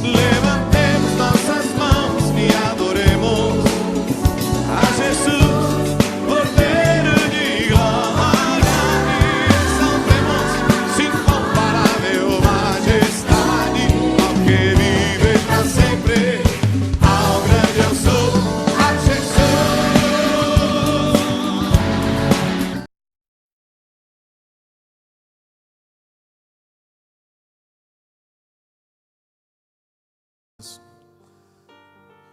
Levantemos nossas mãos e adoremos a Jesus, Cordeiro de glória, e exaltemos sua incomparável majestade, ao que vive para sempre, ao grande eu sou, a Jesus.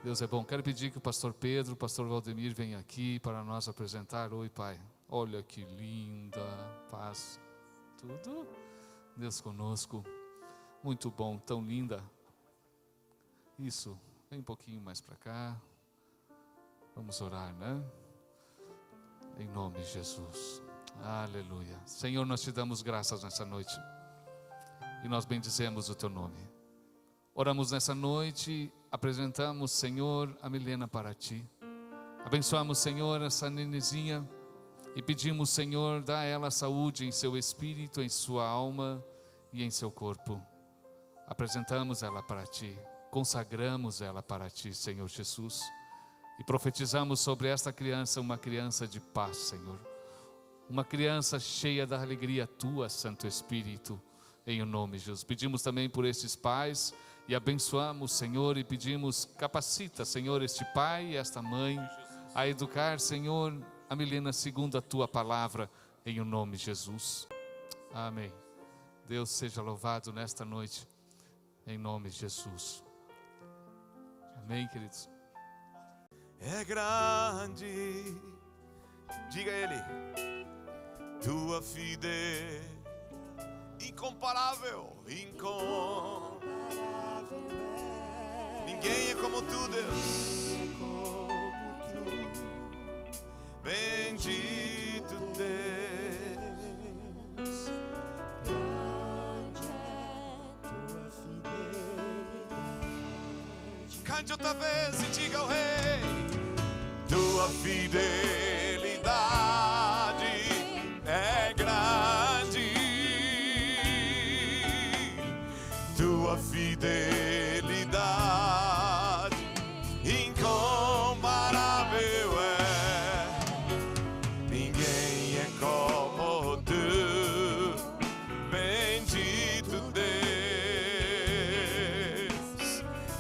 Deus é bom. Quero pedir que o pastor Pedro, o pastor Valdemir venham aqui para nós apresentar. Oi, Pai. Olha que linda. Paz. Tudo. Deus conosco. Muito bom. Tão linda. Isso. Vem um pouquinho mais para cá. Vamos orar, né? Em nome de Jesus. Aleluia. Senhor, nós te damos graças nessa noite. E nós bendizemos o teu nome. Oramos nessa noite, apresentamos, Senhor, a Milena para Ti. Abençoamos, Senhor, essa nenezinha e pedimos, Senhor, dá a ela saúde em seu espírito, em sua alma e em seu corpo. Apresentamos ela para Ti, consagramos ela para Ti, Senhor Jesus. E profetizamos sobre esta criança uma criança de paz, Senhor. Uma criança cheia da alegria Tua, Santo Espírito, em o nome de Jesus. Pedimos também por esses pais e abençoamos, Senhor, e pedimos, capacita, Senhor, este pai e esta mãe a educar, Senhor, a Milena segundo a Tua palavra, em o nome de Jesus. Amém. Deus seja louvado nesta noite, em nome de Jesus. Amém, queridos. É grande, diga ele, Tua fidelidade, incomparável, ninguém é como Tu, Deus. Bendito Deus, grande é Tua fidelidade. Cante outra vez e diga ao Rei: Tua fidelidade é grande, Tua fidelidade incomparável é. Ninguém é como Tu, bendito Deus.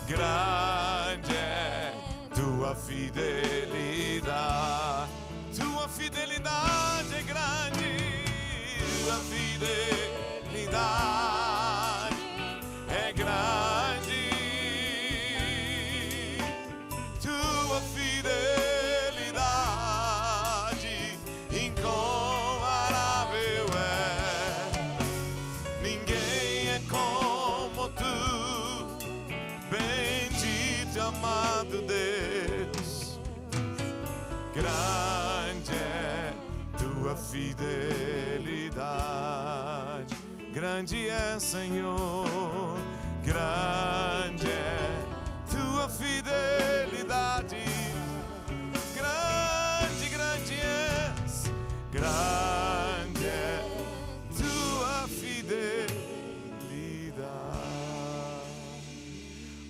Grande é Tua fidelidade. Tua fidelidade é grande. Tua fidelidade é grande, Tua fidelidade incomparável é. Ninguém é como Tu, bendito amado Deus. Grande é Tua fidelidade. Grande é, Senhor, grande é Tua fidelidade. Grande, grande és, grande é Tua fidelidade.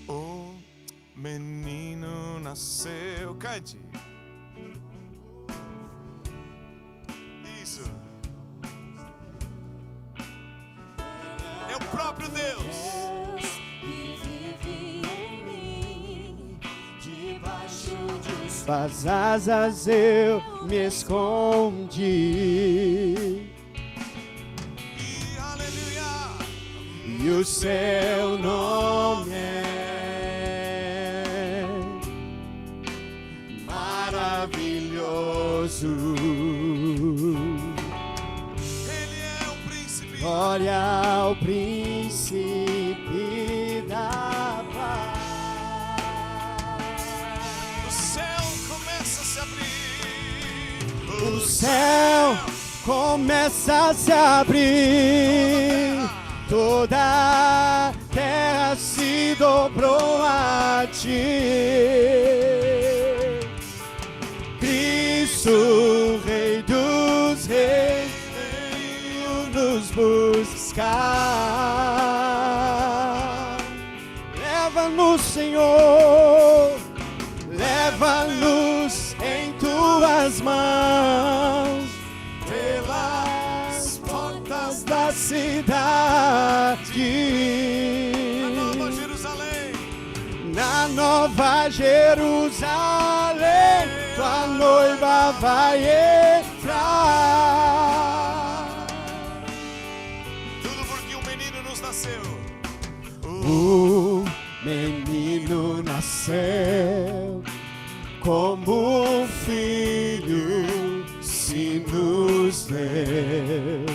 O menino nasceu, cante. Isso. É o próprio Deus. Tuas asas eu me escondi, E aleluia. e o Seu nome é maravilhoso. Ele é o príncipe. Glória ao príncipe da paz. O céu começa a se abrir. O céu começa a se abrir, toda a terra se dobrou a Ti. Cristo, Rei dos Reis, veio nos buscar. leva-nos, Senhor, leva-nos em tuas mãos, pelas portas da cidade. Na Nova Jerusalém, tua noiva vai entrar. Tudo porque um menino nos nasceu. O menino nasceu, como um filho se nos deu.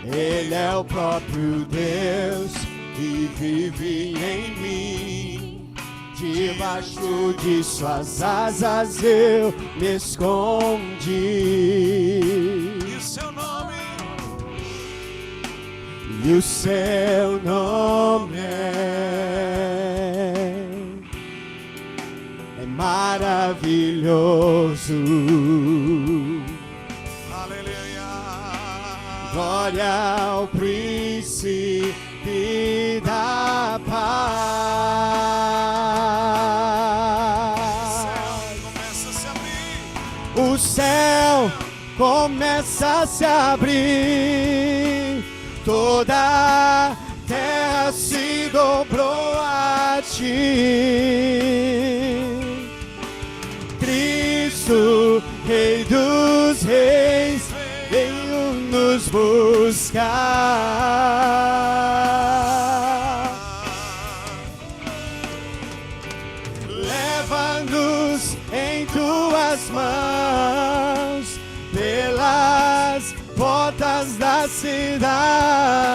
Ele é o próprio Deus que vive em mim. Debaixo de suas asas eu me escondi. E o seu nome? E o seu nome é maravilhoso. Aleluia. Glória ao príncipe da paz. O céu começa a se abrir, toda a terra se dobrou a ti. Cristo, Rei dos Reis, veio nos buscar. Leva-nos em tuas mãos, pelas portas da cidade.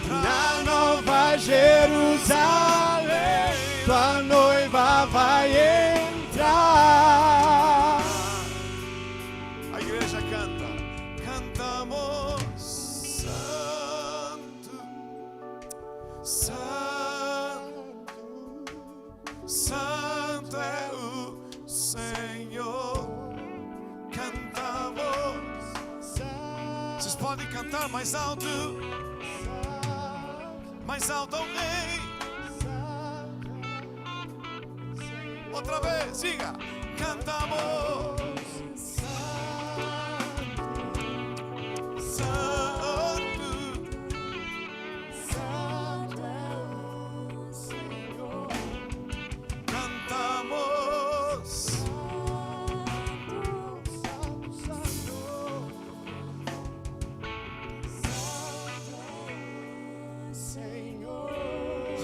Na Nova Jerusalém, tua noiva vai entrar. A igreja canta. Cantamos santo, santo, santo é o Senhor. Cantamos. Vocês podem cantar mais alto. Mais alto ao Rei. Outra vez, diga. Cantamos.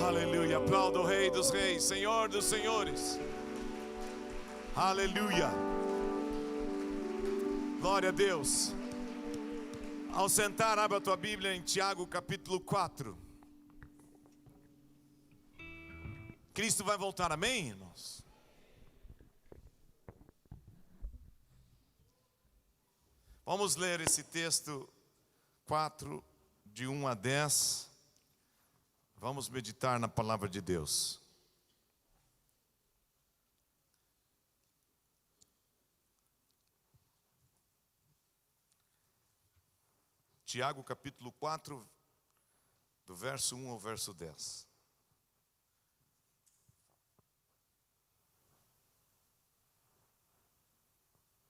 Aleluia, aplauda o Rei dos Reis, Senhor dos Senhores. Aleluia. Glória a Deus. Ao sentar, abra a tua Bíblia em Tiago capítulo 4. Cristo vai voltar, amém, irmãos? Vamos ler esse texto 4, de 1 a 10. Vamos meditar na palavra de Deus. Tiago capítulo 4, do verso 1 ao verso 10.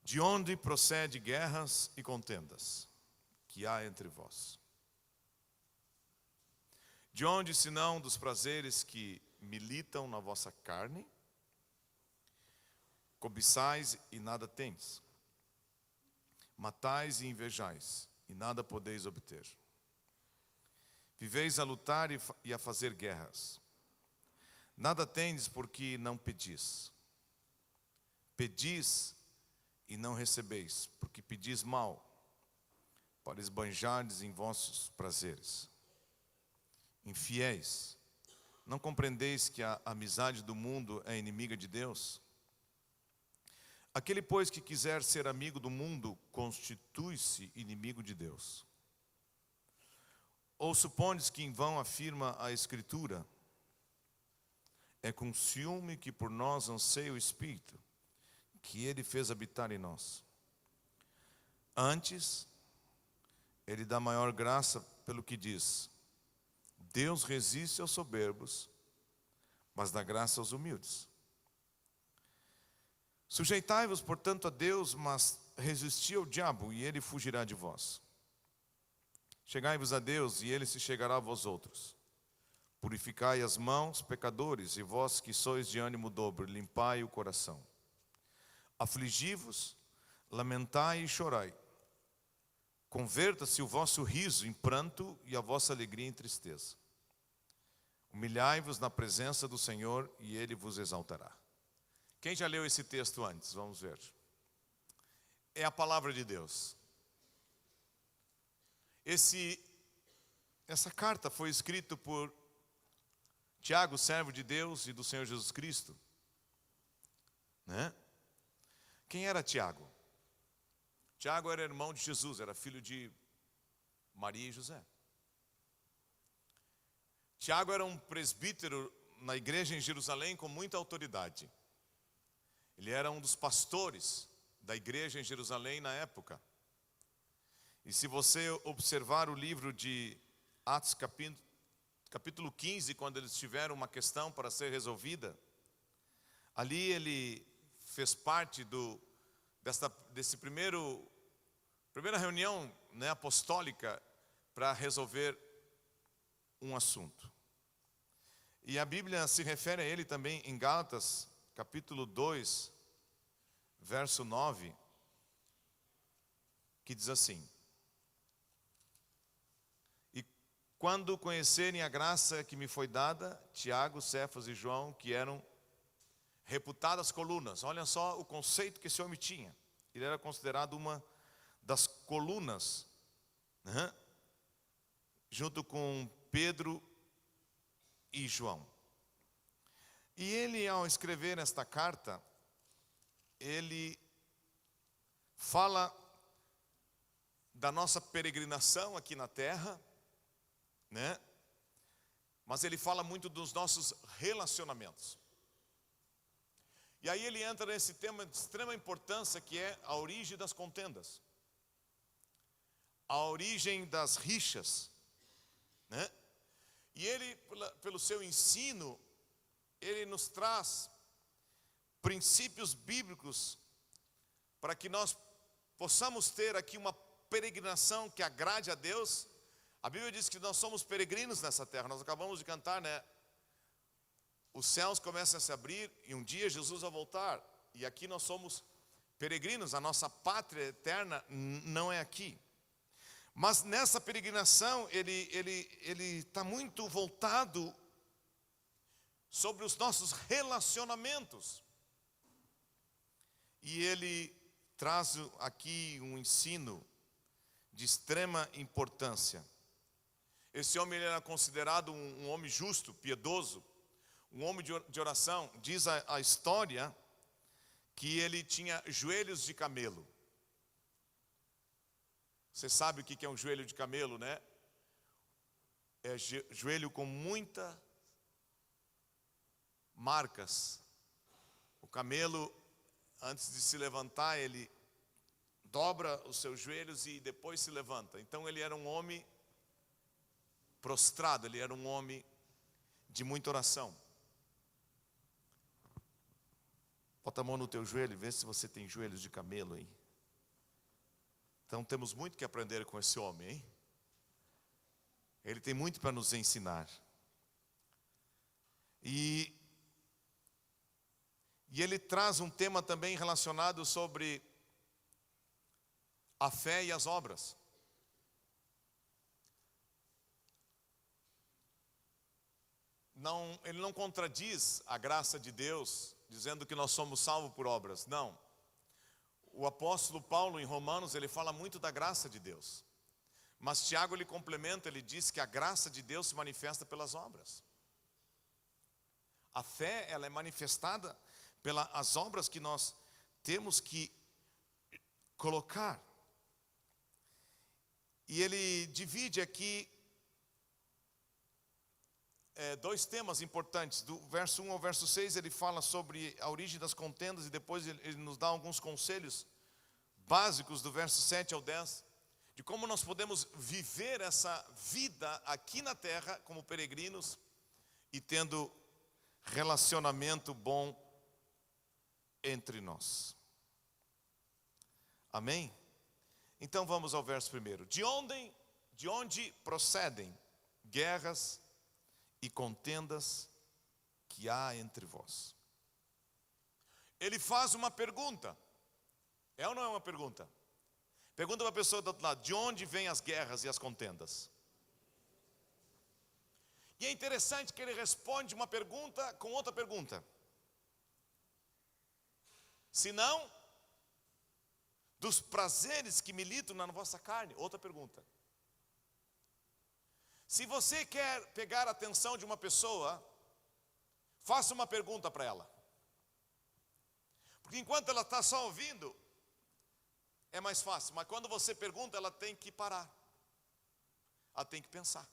De onde procede guerras e contendas que há entre vós? De onde, senão dos prazeres que militam na vossa carne? Cobiçais e nada tendes. Matais e invejais, e nada podeis obter. Viveis a lutar e a fazer guerras. Nada tendes porque não pedis. Pedis e não recebeis, porque pedis mal, para esbanjardes em vossos prazeres. Infiéis, não compreendeis que a amizade do mundo é inimiga de Deus? Aquele, pois, que quiser ser amigo do mundo, constitui-se inimigo de Deus. Ou supondes que em vão afirma a Escritura: é com ciúme que por nós anseia o Espírito, que Ele fez habitar em nós. Antes, Ele dá maior graça pelo que diz: Deus resiste aos soberbos, mas dá graça aos humildes. Sujeitai-vos, portanto, a Deus, mas resisti ao diabo, e ele fugirá de vós. Chegai-vos a Deus, e ele se chegará a vós outros. Purificai as mãos, pecadores, e vós que sois de ânimo dobre, limpai o coração. Afligi-vos, lamentai e chorai. Converta-se o vosso riso em pranto e a vossa alegria em tristeza. Humilhai-vos na presença do Senhor, e ele vos exaltará. Quem já leu esse texto antes? Vamos ver. É a palavra de Deus. Essa carta foi escrita por Tiago, servo de Deus e do Senhor Jesus Cristo, né? Quem era Tiago? Tiago era irmão de Jesus, era filho de Maria e José. Tiago era um presbítero na igreja em Jerusalém com muita autoridade. Ele era um dos pastores da igreja em Jerusalém na época. E se você observar o livro de Atos capítulo 15, quando eles tiveram uma questão para ser resolvida, ali ele fez parte dessa primeira reunião, né, apostólica para resolver um assunto. E a Bíblia se refere a ele também em Gálatas, capítulo 2, verso 9, que diz assim: E quando conhecerem a graça que me foi dada, Tiago, Cefas e João, que eram reputadas colunas. Olha só o conceito que esse homem tinha. Ele era considerado uma das colunas, né, junto com Pedro e João. E ele, ao escrever esta carta, ele fala da nossa peregrinação aqui na terra, né? Mas ele fala muito dos nossos relacionamentos. E aí ele entra nesse tema de extrema importância, que é a origem das contendas, a origem das rixas, né? E ele, pelo seu ensino, ele nos traz princípios bíblicos para que nós possamos ter aqui uma peregrinação que agrade a Deus. A Bíblia diz que nós somos peregrinos nessa terra. Nós acabamos de cantar, né? Os céus começam a se abrir e um dia Jesus vai voltar. E aqui nós somos peregrinos, a nossa pátria eterna não é aqui. Mas nessa peregrinação, ele está muito voltado sobre os nossos relacionamentos. E ele traz aqui um ensino de extrema importância. Esse homem ele era considerado um homem justo, piedoso, um homem de oração. Diz a história que ele tinha joelhos de camelo. Você sabe o que é um joelho de camelo, né? É joelho com muitas marcas. O camelo, antes de se levantar, ele dobra os seus joelhos e depois se levanta. Então ele era um homem prostrado, ele era um homem de muita oração. Bota a mão no teu joelho e vê se você tem joelhos de camelo aí. Então temos muito que aprender com esse homem, hein? Ele tem muito para nos ensinar. E ele traz um tema também relacionado sobre a fé e as obras. Ele não contradiz a graça de Deus, dizendo que nós somos salvos por obras. Não. O apóstolo Paulo, em Romanos, ele fala muito da graça de Deus. Mas Tiago, ele complementa, ele diz que a graça de Deus se manifesta pelas obras. A fé, ela é manifestada pelas obras que nós temos que colocar. E ele divide aqui dois temas importantes. Do verso 1 ao verso 6, ele fala sobre a origem das contendas, e depois ele nos dá alguns conselhos básicos do verso 7 ao 10. de como nós podemos viver essa vida aqui na terra como peregrinos e tendo relacionamento bom entre nós. Amém? Então vamos ao verso primeiro. De onde procedem guerras e contendas que há entre vós? Ele faz uma pergunta. É ou não é uma pergunta? Pergunta para a pessoa do outro lado: de onde vêm as guerras e as contendas? E é interessante que ele responde uma pergunta com outra pergunta. Se não, dos prazeres que militam na vossa carne. Outra pergunta. Se você quer pegar a atenção de uma pessoa, faça uma pergunta para ela. Porque enquanto ela está só ouvindo, é mais fácil. Mas quando você pergunta, ela tem que parar. Ela tem que pensar.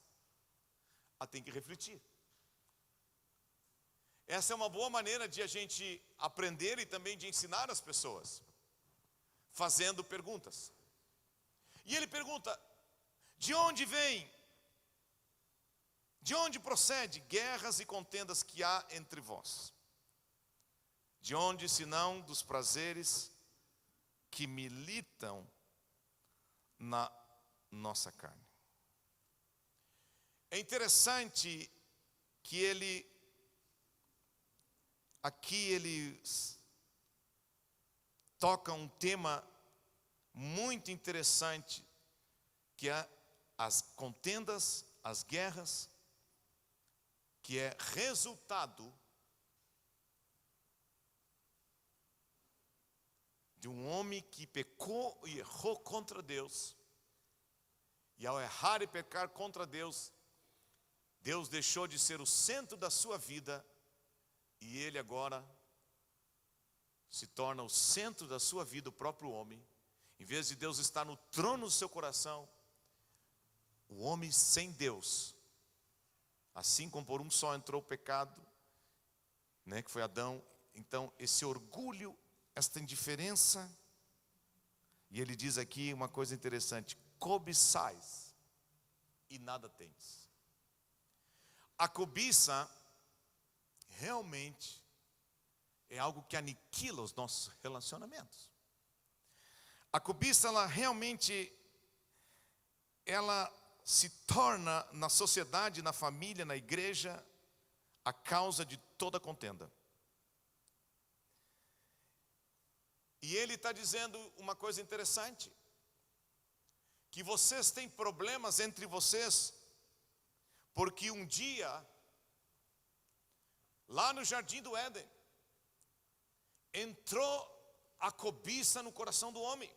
Ela tem que refletir. Essa é uma boa maneira de a gente aprender e também de ensinar as pessoas, fazendo perguntas. E ele pergunta: de onde vem? De onde procede guerras e contendas que há entre vós? De onde, senão dos prazeres que militam na nossa carne? É interessante que aqui ele toca um tema muito interessante, que é as contendas, as guerras, que é resultado de um homem que pecou e errou contra Deus. E ao errar e pecar contra Deus, Deus deixou de ser o centro da sua vida, e ele agora se torna o centro da sua vida, o próprio homem. Em vez de Deus estar no trono do seu coração, o homem sem Deus, assim como por um só entrou o pecado, que foi Adão. Então esse orgulho, esta indiferença, e ele diz aqui uma coisa interessante: cobiçais e nada tens. A cobiça realmente é algo que aniquila os nossos relacionamentos. A cobiça, ela se torna na sociedade, na família, na igreja, a causa de toda contenda. E ele está dizendo uma coisa interessante: que vocês têm problemas entre vocês, porque um dia, lá no jardim do Éden, entrou a cobiça no coração do homem.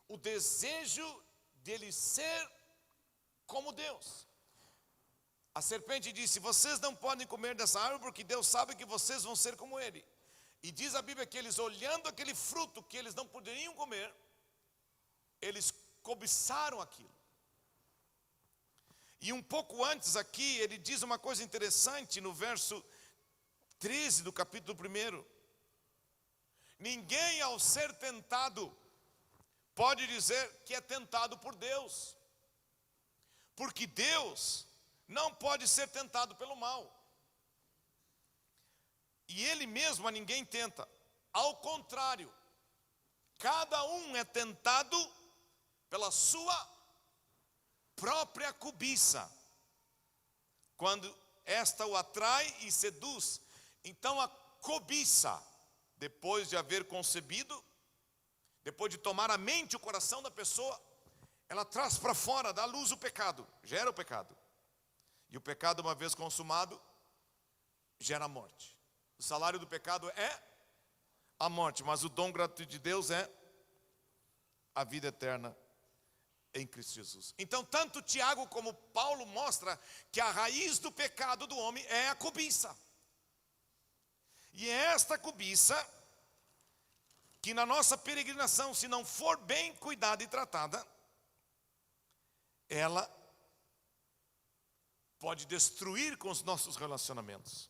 O desejo dele ser como Deus. A serpente disse: vocês não podem comer dessa árvore, porque Deus sabe que vocês vão ser como Ele. E diz a Bíblia que eles, olhando aquele fruto que eles não poderiam comer, eles cobiçaram aquilo. E um pouco antes aqui, ele diz uma coisa interessante no verso 13 do capítulo 1. Ninguém, ao ser tentado, pode dizer que é tentado por Deus, porque Deus não pode ser tentado pelo mal, e Ele mesmo a ninguém tenta. Ao contrário, cada um é tentado pela sua própria cobiça, quando esta o atrai e seduz. Então a cobiça, depois de haver concebido, depois de tomar a mente, o coração da pessoa, ela traz para fora, dá à luz o pecado, gera o pecado. E o pecado, uma vez consumado, gera a morte. O salário do pecado é a morte, mas o dom gratuito de Deus é a vida eterna em Cristo Jesus. Então, tanto Tiago como Paulo mostra que a raiz do pecado do homem é a cobiça. E é esta cobiça que na nossa peregrinação, se não for bem cuidada e tratada, ela pode destruir com os nossos relacionamentos.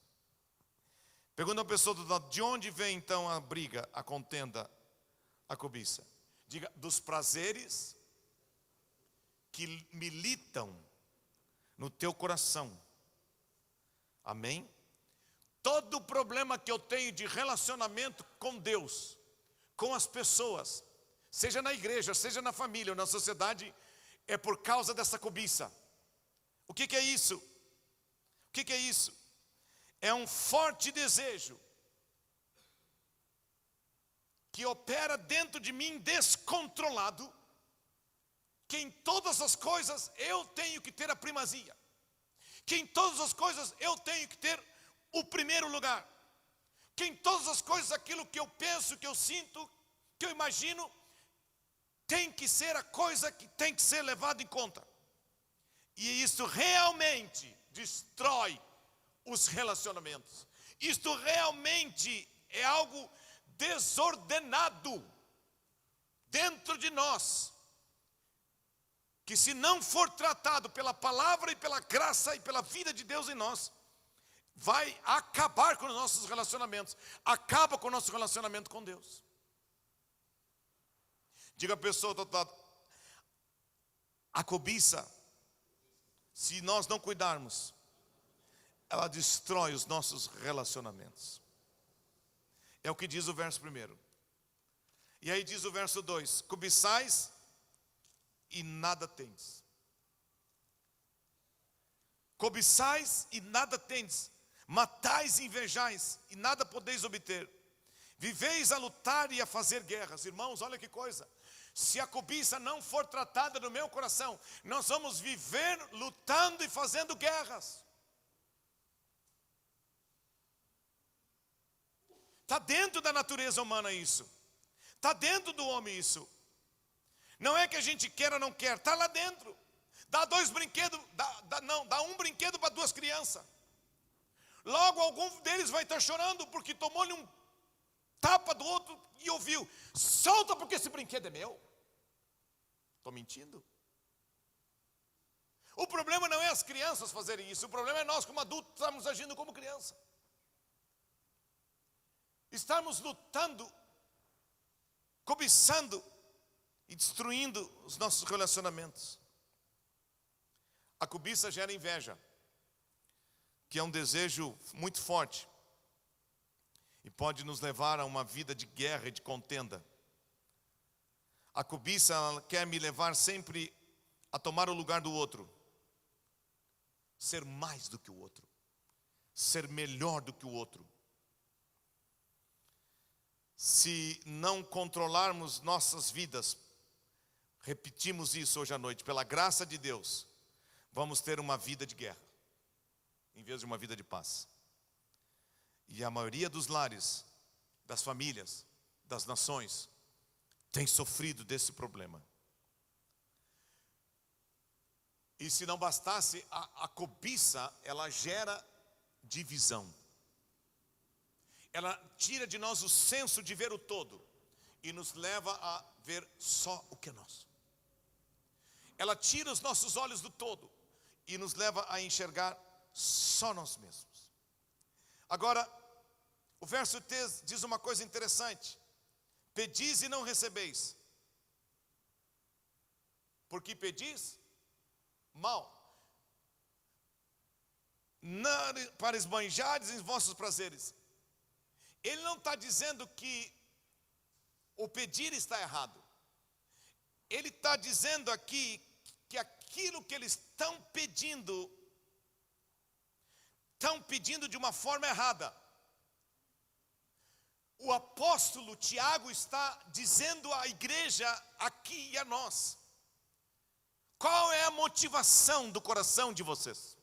Pergunta a pessoa do lado: de onde vem então a briga, a contenda, a cobiça? Diga, dos prazeres que militam no teu coração. Amém? Todo problema que eu tenho de relacionamento com Deus, com as pessoas, seja na igreja, seja na família ou na sociedade, é por causa dessa cobiça. O que é isso? O que é isso? É um forte desejo que opera dentro de mim descontrolado, que em todas as coisas eu tenho que ter a primazia, que em todas as coisas eu tenho que ter o primeiro lugar, que em todas as coisas aquilo que eu penso, que eu sinto, que eu imagino, tem que ser a coisa que tem que ser levada em conta. E isso realmente destrói os relacionamentos. Isto realmente é algo desordenado dentro de nós, que se não for tratado pela palavra e pela graça e pela vida de Deus em nós, vai acabar com os nossos relacionamentos, acaba com o nosso relacionamento com Deus. Diga a pessoa do outro lado, a cobiça, se nós não cuidarmos, ela destrói os nossos relacionamentos. É o que diz o verso 1. E aí diz o verso 2: cobiçais e nada tendes. Cobiçais e nada tendes. Matais e invejais e nada podeis obter. Viveis a lutar e a fazer guerras. Irmãos, olha que coisa. Se a cobiça não for tratada no meu coração, nós vamos viver lutando e fazendo guerras. Está dentro da natureza humana isso. Está dentro do homem isso. Não é que a gente queira ou não quer, está lá dentro. Dá 2 brinquedos, dá um brinquedo para 2 crianças. Logo algum deles vai estar chorando porque tomou-lhe um tapa do outro e ouviu: solta porque esse brinquedo é meu. Estou mentindo? O problema não é as crianças fazerem isso, o problema é nós como adultos estamos agindo como criança. Estamos lutando, cobiçando e destruindo os nossos relacionamentos. A cobiça gera inveja, que é um desejo muito forte e pode nos levar a uma vida de guerra e de contenda. A cobiça, ela quer me levar sempre a tomar o lugar do outro, ser mais do que o outro, ser melhor do que o outro. Se não controlarmos nossas vidas, repetimos isso hoje à noite, pela graça de Deus, vamos ter uma vida de guerra, em vez de uma vida de paz. E a maioria dos lares, das famílias, das nações, tem sofrido desse problema. E se não bastasse, a cobiça, ela gera divisão. Ela tira de nós o senso de ver o todo e nos leva a ver só o que é nosso. Ela tira os nossos olhos do todo e nos leva a enxergar só nós mesmos. Agora, o verso 3 diz uma coisa interessante: pedis e não recebeis, porque pedis mal, para esbanjares em vossos prazeres. Ele não está dizendo que o pedir está errado. Ele está dizendo aqui que aquilo que eles estão pedindo de uma forma errada. O apóstolo Tiago está dizendo à igreja aqui e a nós: qual é a motivação do coração de vocês?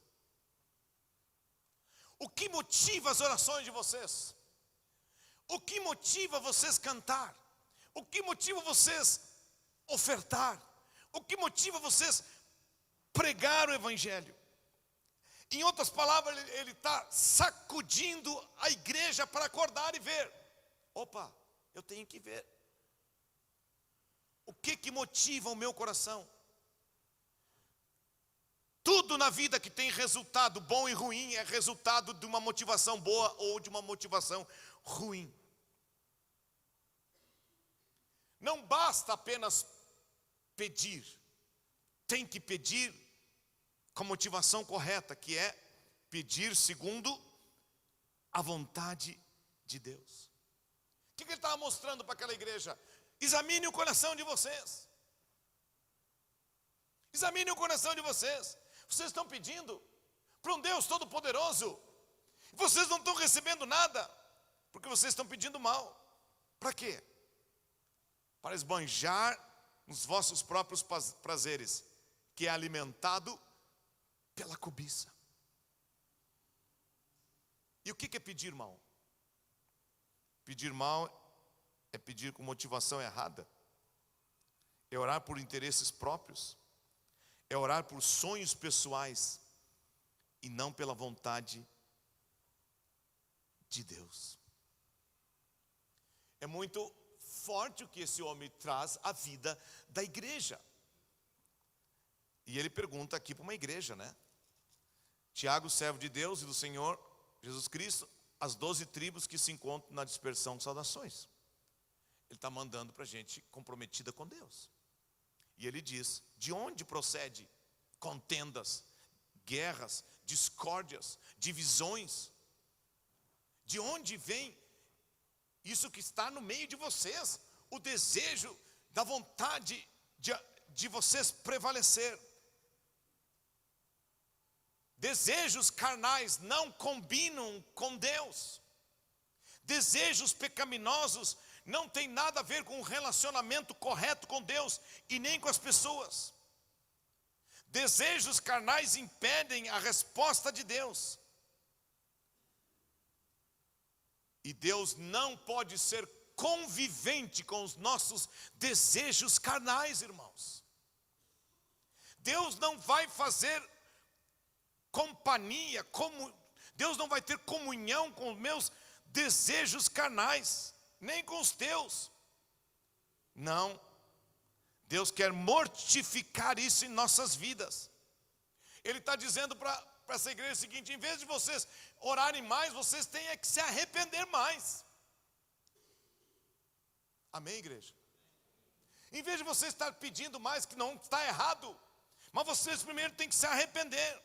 O que motiva as orações de vocês? O que motiva vocês cantar? O que motiva vocês ofertar? O que motiva vocês pregar o evangelho? Em outras palavras, ele está sacudindo a igreja para acordar e ver. Opa, eu tenho que ver. O que motiva o meu coração? Tudo na vida que tem resultado bom e ruim é resultado de uma motivação boa ou de uma motivação ruim. não basta apenas pedir, tem que pedir com a motivação correta, que é pedir segundo a vontade de Deus. O que ele estava mostrando para aquela igreja? Examine o coração de vocês. Examine o coração de vocês. Vocês estão pedindo para um Deus todo-poderoso. Vocês não estão recebendo nada, porque vocês estão pedindo mal. Para quê? Para esbanjar nos vossos próprios prazeres, que é alimentado pela cobiça. E o que é pedir mal? Pedir mal é pedir com motivação errada. É orar por interesses próprios. É orar por sonhos pessoais e não pela vontade de Deus. É muito forte o que esse homem traz à vida da igreja. E ele pergunta aqui para uma igreja, né? Tiago, servo de Deus e do Senhor Jesus Cristo, as 12 tribos que se encontram na dispersão, saudações. Ele está mandando para a gente comprometida com Deus. E ele diz: de onde procede contendas, guerras, discórdias, divisões? De onde vem isso que está no meio de vocês? O desejo da vontade de vocês prevalecer. Desejos carnais não combinam com Deus. Desejos pecaminosos não tem nada a ver com um relacionamento correto com Deus e nem com as pessoas. Desejos carnais impedem a resposta de Deus. E Deus não pode ser convivente com os nossos desejos carnais, irmãos. Deus não vai fazer companhia, Deus não vai ter comunhão com os meus desejos carnais, nem com os teus. Não. Deus quer mortificar isso em nossas vidas. Ele está dizendo para essa igreja o seguinte: em vez de vocês orarem mais, vocês têm que se arrepender mais. Amém, igreja? Em vez de vocês estar pedindo mais, que não está errado, mas vocês primeiro têm que se arrepender.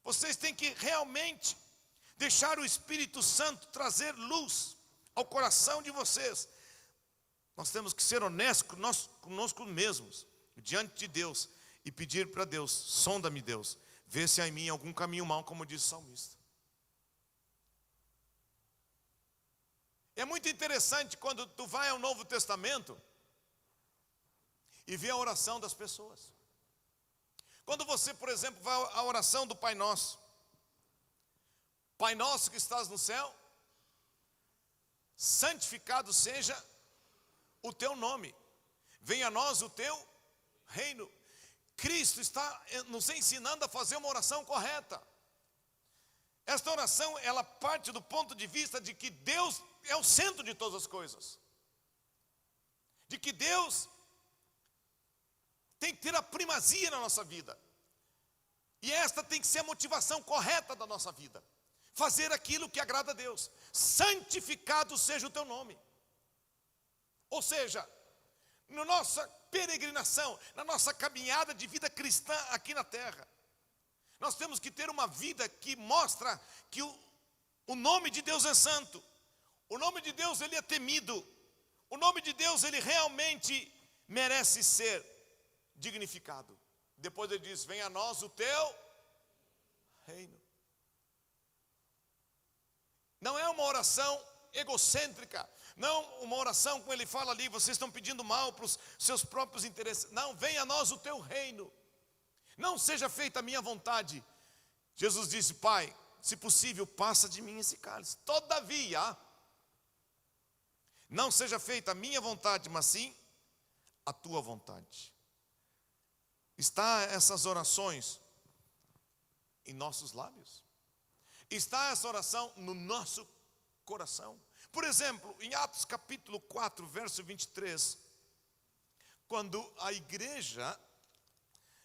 Vocês têm que realmente deixar o Espírito Santo trazer luz ao coração de vocês. Nós temos que ser honestos conosco mesmos, diante de Deus, e pedir para Deus: sonda-me, Deus, vê se há em mim algum caminho mau, como diz o salmista. É muito interessante quando tu vai ao Novo Testamento e vê a oração das pessoas. Quando você, por exemplo, vai à oração do Pai Nosso: Pai nosso que estás no céu, santificado seja o teu nome, venha a nós o teu reino. Cristo está nos ensinando a fazer uma oração correta. Esta oração, ela parte do ponto de vista de que Deus é o centro de todas as coisas, de que Deus tem que ter a primazia na nossa vida, e esta tem que ser a motivação correta da nossa vida: fazer aquilo que agrada a Deus. Santificado seja o teu nome. Ou seja, na nossa peregrinação, na nossa caminhada de vida cristã aqui na terra, nós temos que ter uma vida que mostra que o nome de Deus é santo, o nome de Deus ele é temido, o nome de Deus ele realmente merece ser dignificado. Depois ele diz: venha a nós o teu reino. Não é uma oração egocêntrica, não uma oração como ele fala ali: vocês estão pedindo mal para os seus próprios interesses. Não, venha a nós o teu reino, não seja feita a minha vontade. Jesus disse: Pai, se possível, passa de mim esse cálice, todavia não seja feita a minha vontade, mas sim a tua vontade. Está essas orações em nossos lábios? Está essa oração no nosso coração? Por exemplo, em Atos capítulo 4, verso 23, quando a igreja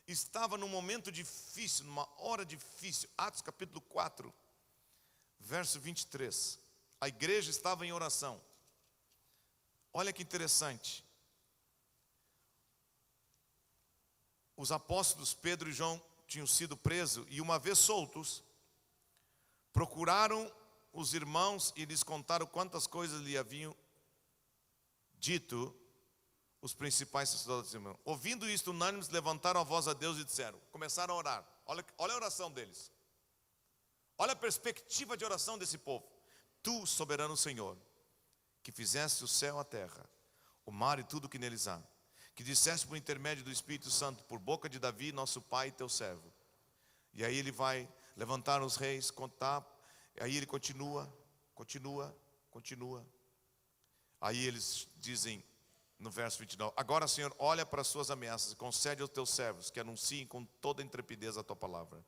estava num momento difícil, numa hora difícil, Atos capítulo 4, verso 23, a igreja estava em oração. Olha que interessante, os apóstolos Pedro e João tinham sido presos e, uma vez soltos, procuraram os irmãos e lhes contaram quantas coisas lhe haviam dito os principais sacerdotes e irmãos. Ouvindo isto, unânimes, levantaram a voz a Deus e disseram, começaram a orar. Olha a oração deles. Olha a perspectiva de oração desse povo. Tu, soberano Senhor, que fizeste o céu e a terra, o mar e tudo o que neles há, que disseste por intermédio do Espírito Santo, por boca de Davi, nosso pai e teu servo. E aí ele vai levantar os reis, contar, aí ele continua. Aí eles dizem, no verso 29, agora, Senhor, olha para as suas ameaças e concede aos teus servos que anunciem com toda intrepidez a tua palavra,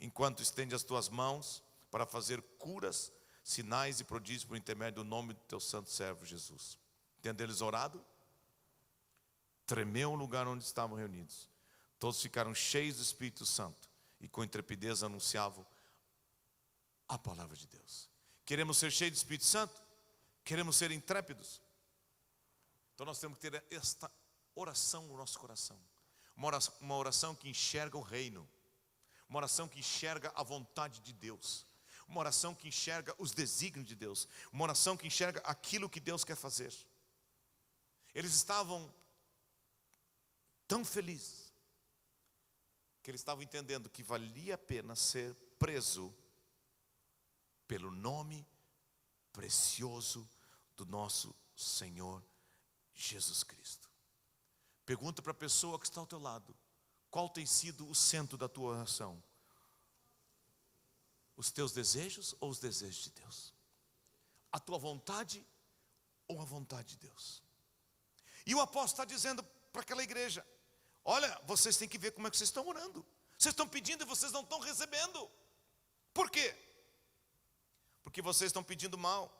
enquanto estende as tuas mãos para fazer curas, sinais e prodígios por intermédio do nome do teu santo servo Jesus. Tendo eles orado, tremeu o lugar onde estavam reunidos. Todos ficaram cheios do Espírito Santo e com intrepidez anunciavam a palavra de Deus. Queremos ser cheios do Espírito Santo? Queremos ser intrépidos? Então nós temos que ter esta oração no nosso coração. Uma oração que enxerga o reino. Uma oração que enxerga a vontade de Deus. Uma oração que enxerga os desígnios de Deus. Uma oração que enxerga aquilo que Deus quer fazer. Eles estavam tão felizes que eles estavam entendendo que valia a pena ser preso pelo nome precioso do nosso Senhor Jesus Cristo. Pergunta para a pessoa que está ao teu lado, qual tem sido o centro da tua oração? Os teus desejos ou os desejos de Deus? A tua vontade ou a vontade de Deus? E o apóstolo está dizendo para aquela igreja, olha, vocês têm que ver como é que vocês estão orando. Vocês estão pedindo e vocês não estão recebendo. Por quê? Porque vocês estão pedindo mal.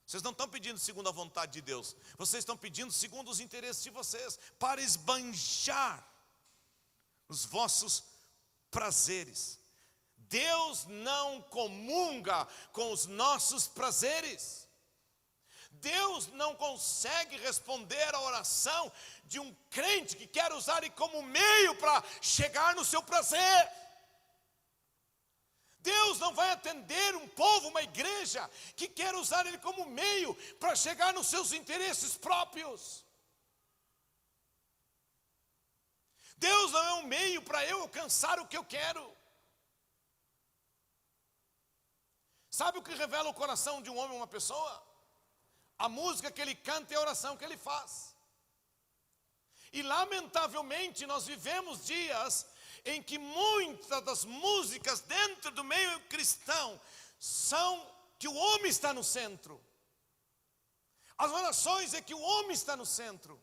Vocês não estão pedindo segundo a vontade de Deus. Vocês estão pedindo segundo os interesses de vocês, para esbanjar os vossos prazeres. Deus não comunga com os nossos prazeres. Deus não consegue responder a oração de um crente que quer usar ele como meio para chegar no seu prazer. Deus não vai atender um povo, uma igreja, que quer usar ele como meio para chegar nos seus interesses próprios. Deus não é um meio para eu alcançar o que eu quero. Sabe o que revela o coração de um homem ou uma pessoa? A música que ele canta e a oração que ele faz. E lamentavelmente nós vivemos dias em que muitas das músicas dentro do meio cristão são que o homem está no centro. As orações é que o homem está no centro.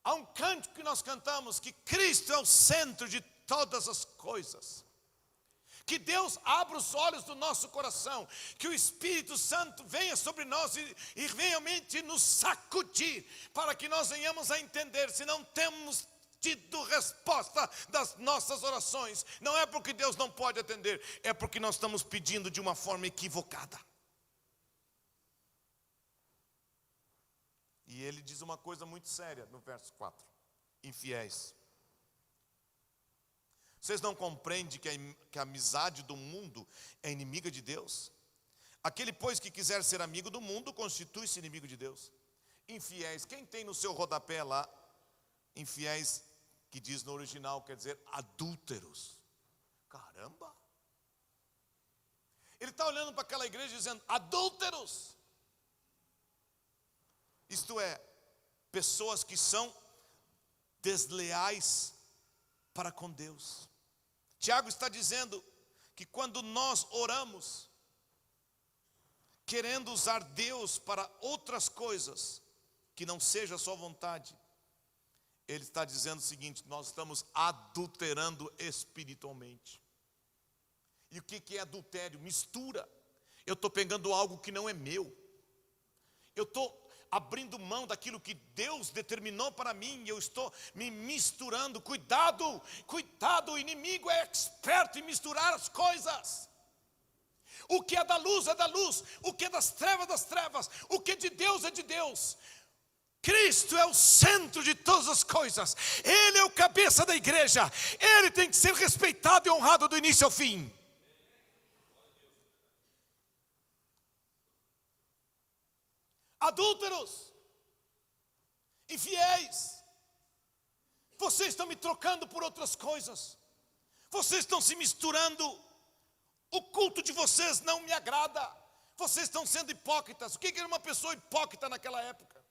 Há um cântico que nós cantamos que Cristo é o centro de todas as coisas. Que Deus abra os olhos do nosso coração, que o Espírito Santo venha sobre nós e realmente nos sacudir, para que nós venhamos a entender, se não temos tido resposta das nossas orações, não é porque Deus não pode atender, é porque nós estamos pedindo de uma forma equivocada. E ele diz uma coisa muito séria no verso 4, infiéis. Vocês não compreendem que a amizade do mundo é inimiga de Deus? Aquele, pois, que quiser ser amigo do mundo, constitui-se inimigo de Deus. Infiéis, quem tem no seu rodapé lá, infiéis, que diz no original, quer dizer adúlteros. Caramba! Ele está olhando para aquela igreja dizendo, adúlteros! Isto é, pessoas que são desleais para com Deus. Tiago está dizendo que quando nós oramos, querendo usar Deus para outras coisas, que não seja a sua vontade, ele está dizendo o seguinte, nós estamos adulterando espiritualmente. E o que é adultério? Mistura. Eu estou pegando algo que não é meu. Eu estou abrindo mão daquilo que Deus determinou para mim, e eu estou me misturando. Cuidado, cuidado, o inimigo é experto em misturar as coisas. O que é da luz, o que é das trevas, o que é de Deus é de Deus. Cristo é o centro de todas as coisas. Ele é o cabeça da igreja. Ele tem que ser respeitado e honrado do início ao fim. Adúlteros, infiéis, vocês estão me trocando por outras coisas. Vocês estão se misturando. O culto de vocês não me agrada. Vocês estão sendo hipócritas. O que era uma pessoa hipócrita naquela época?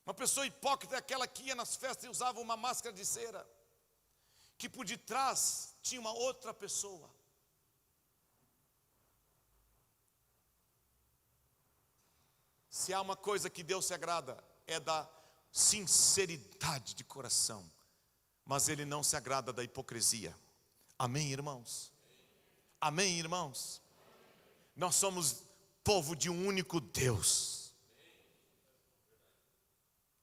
Uma pessoa hipócrita é aquela que ia nas festas e usava uma máscara de cera, que por detrás tinha uma outra pessoa. Se há uma coisa que Deus se agrada, é da sinceridade de coração. Mas Ele não se agrada da hipocrisia. Amém, irmãos? Amém, irmãos? Nós somos povo de um único Deus.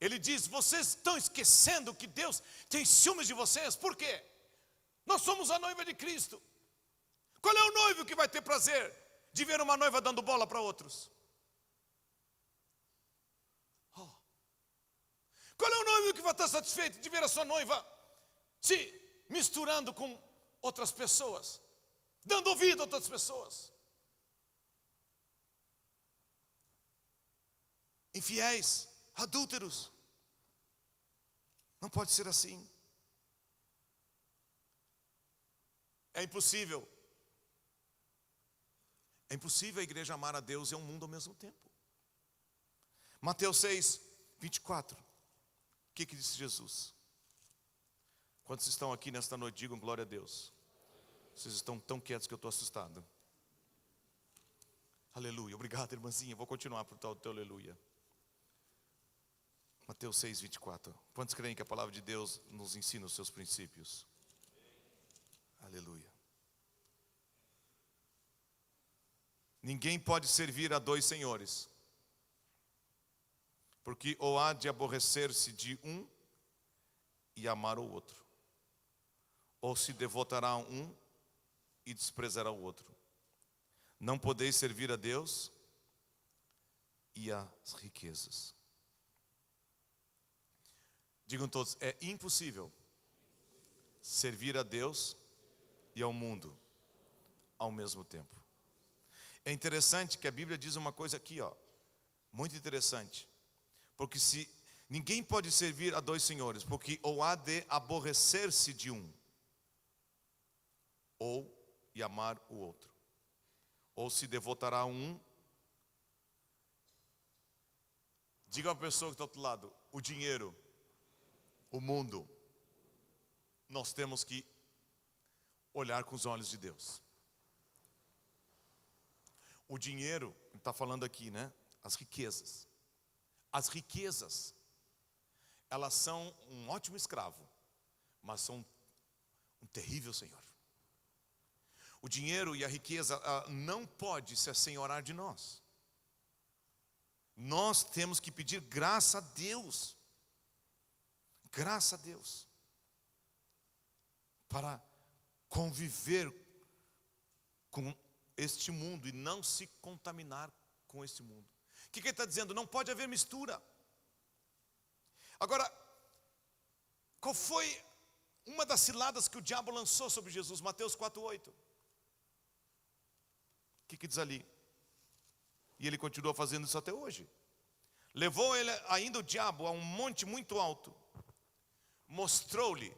Ele diz: vocês estão esquecendo que Deus tem ciúmes de vocês. Por quê? Nós somos a noiva de Cristo. Qual é o noivo que vai ter prazer de ver uma noiva dando bola para outros? Qual é o noivo que vai estar satisfeito de ver a sua noiva se misturando com outras pessoas, dando ouvido a outras pessoas? Infiéis, adúlteros. Não pode ser assim. É impossível. É impossível a igreja amar a Deus e ao mundo ao mesmo tempo. Mateus 6, 24. O que disse Jesus? Quantos estão aqui nesta noite, digam glória a Deus. Vocês estão tão quietos que eu estou assustado. Aleluia, obrigado, irmãzinha. Vou continuar por tal teu aleluia. Mateus 6, 24. Quantos creem que a palavra de Deus nos ensina os seus princípios? Aleluia. Ninguém pode servir a dois senhores, porque ou há de aborrecer-se de um e amar o outro, ou se devotará a um e desprezará o outro. Não podeis servir a Deus e às riquezas. Digam todos: é impossível servir a Deus e ao mundo ao mesmo tempo. É interessante que a Bíblia diz uma coisa aqui, muito interessante. Porque se ninguém pode servir a dois senhores, porque ou há de aborrecer-se de um, ou e amar o outro, ou se devotará a um. Diga a pessoa que está do outro lado: o dinheiro, o mundo, nós temos que olhar com os olhos de Deus. O dinheiro, está falando aqui, né? As riquezas. As riquezas, elas são um ótimo escravo, mas são um terrível senhor. O dinheiro e a riqueza não pode se assenhorar de nós. Nós temos que pedir graça a Deus. Graça a Deus. Para conviver com este mundo e não se contaminar com este mundo. O que ele está dizendo? Não pode haver mistura. Agora, qual foi uma das ciladas que o diabo lançou sobre Jesus? Mateus 4:8. O que diz ali? E ele continua fazendo isso até hoje. Levou ele ainda o diabo a um monte muito alto, mostrou-lhe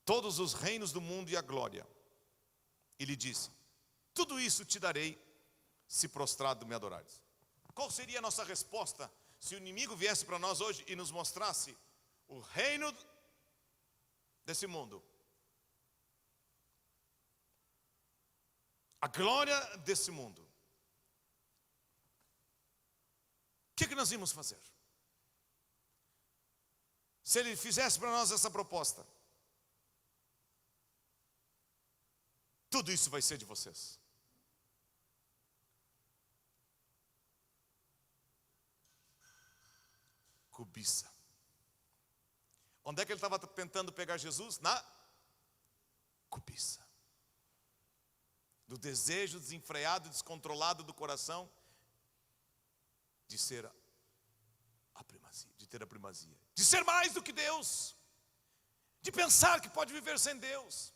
todos os reinos do mundo e a glória, e lhe disse: tudo isso te darei, se prostrado me adorares. Qual seria a nossa resposta se o inimigo viesse para nós hoje e nos mostrasse o reino desse mundo, a glória desse mundo? O que nós íamos fazer? Se ele fizesse para nós essa proposta: tudo isso vai ser de vocês. Cobiça. Onde é que ele estava tentando pegar Jesus? Na cobiça. Do desejo desenfreado, descontrolado do coração de ser a primazia, de ter a primazia, de ser mais do que Deus, de pensar que pode viver sem Deus.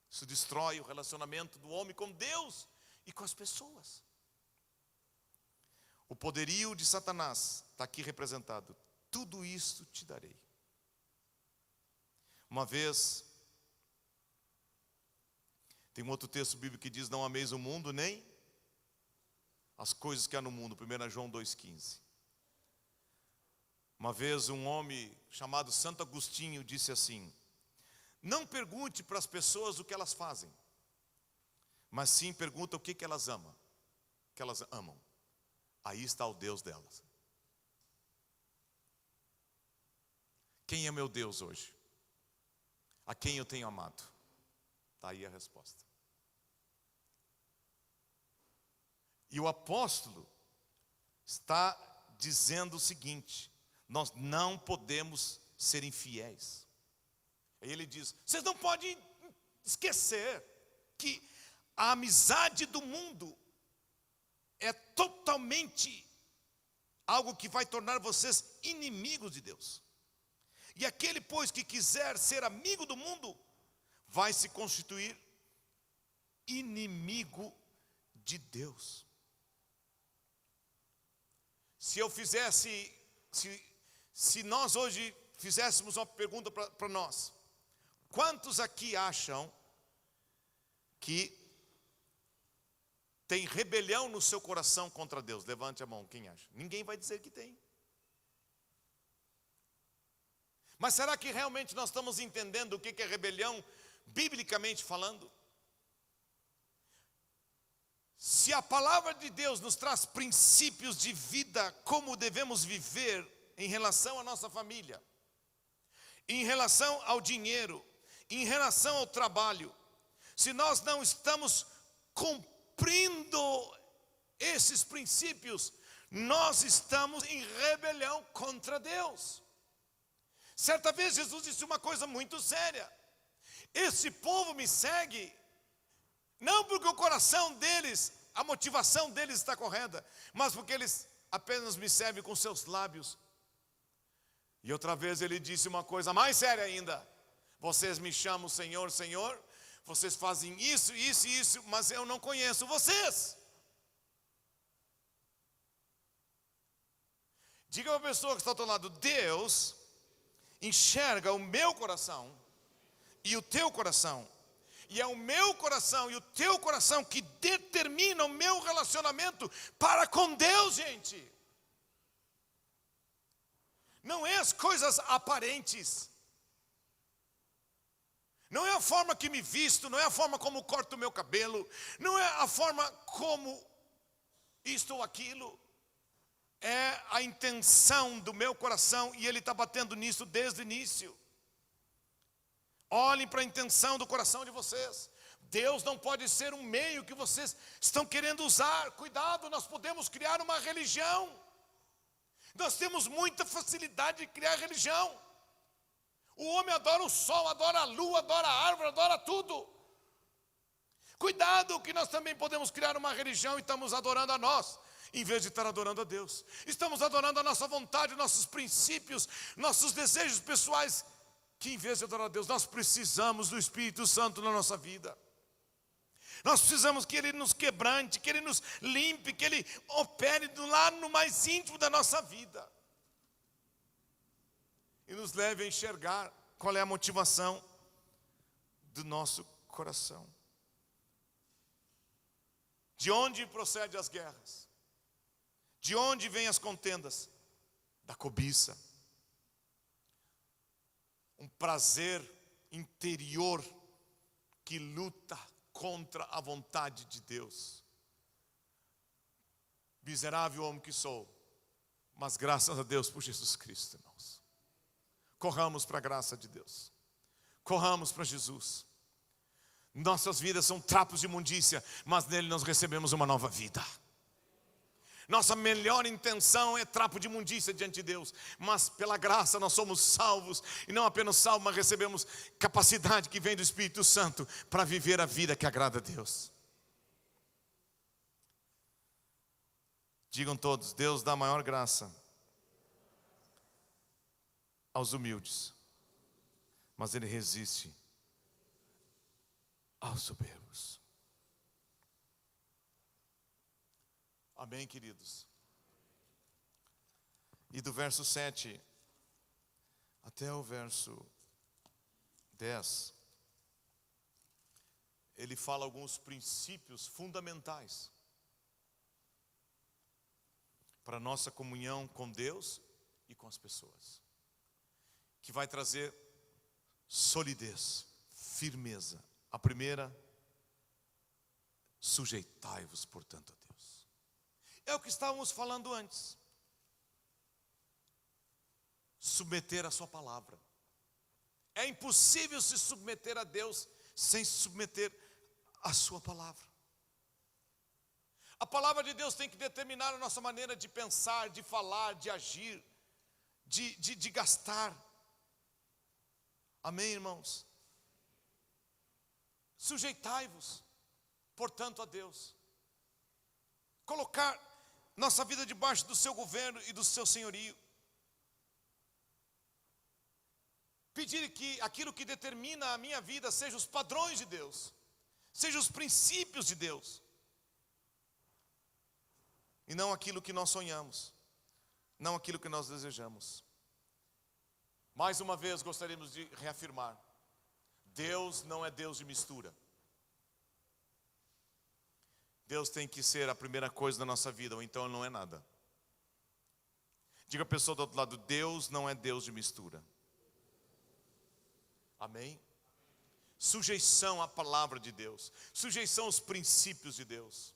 Isso destrói o relacionamento do homem com Deus e com as pessoas. O poderio de Satanás está aqui representado. Tudo isto te darei. Uma vez, tem um outro texto bíblico que diz: não ameis o mundo, nem as coisas que há no mundo. 1 João 2,15. Uma vez um homem chamado Santo Agostinho disse assim: não pergunte para as pessoas o que elas fazem, mas sim pergunta o que elas amam. Que elas amam. Aí está o Deus delas. Quem é meu Deus hoje? A quem eu tenho amado? Está aí a resposta. E o apóstolo está dizendo o seguinte: nós não podemos ser infiéis. Aí ele diz: vocês não podem esquecer que a amizade do mundo é totalmente algo que vai tornar vocês inimigos de Deus. E aquele, pois, que quiser ser amigo do mundo, vai se constituir inimigo de Deus. Se nós hoje fizéssemos uma pergunta para nós: quantos aqui acham que tem rebelião no seu coração contra Deus? Levante a mão, quem acha? Ninguém vai dizer que tem. Mas será que realmente nós estamos entendendo o que é rebelião, biblicamente falando? Se a palavra de Deus nos traz princípios de vida, como devemos viver em relação à nossa família, em relação ao dinheiro, em relação ao trabalho, se nós não estamos cumprindo esses princípios, nós estamos em rebelião contra Deus. Certa vez Jesus disse uma coisa muito séria: esse povo me segue, não porque o coração deles, a motivação deles está correta, mas porque eles apenas me servem com seus lábios. E outra vez ele disse uma coisa mais séria ainda: vocês me chamam Senhor, Senhor, vocês fazem isso, isso e isso, mas eu não conheço vocês. Diga para a pessoa que está ao teu lado: Deus enxerga o meu coração e o teu coração, e é o meu coração e o teu coração que determina o meu relacionamento para com Deus, gente. Não é as coisas aparentes, não é a forma que me visto, não é a forma como corto o meu cabelo, não é a forma como isto ou aquilo. É a intenção do meu coração, e Ele está batendo nisso desde o início. Olhem para a intenção do coração de vocês. Deus não pode ser um meio que vocês estão querendo usar. Cuidado, nós podemos criar uma religião. Nós temos muita facilidade de criar religião. O homem adora o sol, adora a lua, adora a árvore, adora tudo. Cuidado que nós também podemos criar uma religião e estamos adorando a nós, em vez de estar adorando a Deus. Estamos adorando a nossa vontade, nossos princípios, nossos desejos pessoais, que em vez de adorar a Deus, nós precisamos do Espírito Santo na nossa vida. Nós precisamos que Ele nos quebrante, que Ele nos limpe, que Ele opere lá no mais íntimo da nossa vida. E nos leve a enxergar qual é a motivação do nosso coração. De onde procedem as guerras? De onde vêm as contendas? Da cobiça. Um prazer interior que luta contra a vontade de Deus. Miserável homem que sou, mas graças a Deus por Jesus Cristo, irmãos. Corramos para a graça de Deus. Corramos para Jesus. Nossas vidas são trapos de imundícia, mas nele nós recebemos uma nova vida. Nossa melhor intenção é trapo de imundícia diante de Deus, mas pela graça nós somos salvos, e não apenas salvos, mas recebemos capacidade que vem do Espírito Santo para viver a vida que agrada a Deus. Digam todos: Deus dá maior graça aos humildes, mas Ele resiste aos soberbos. Amém, queridos? E do verso 7 até o verso 10, ele fala alguns princípios fundamentais para a nossa comunhão com Deus e com as pessoas, que vai trazer solidez, firmeza. A primeira, sujeitai-vos, portanto, a Deus. É o que estávamos falando antes. Submeter a sua palavra. É impossível se submeter a Deus sem se submeter à sua palavra. A palavra de Deus tem que determinar a nossa maneira de pensar, de falar, de agir, de gastar. Amém, irmãos? Sujeitai-vos, portanto, a Deus. Colocar nossa vida debaixo do seu governo e do seu senhorio. Pedir que aquilo que determina a minha vida seja os padrões de Deus, seja os princípios de Deus, e não aquilo que nós sonhamos, não aquilo que nós desejamos. Mais uma vez gostaríamos de reafirmar: Deus não é Deus de mistura. Deus tem que ser a primeira coisa da nossa vida, ou então Ele não é nada. Diga a pessoa do outro lado: Deus não é Deus de mistura. Amém? Sujeição à palavra de Deus, sujeição aos princípios de Deus,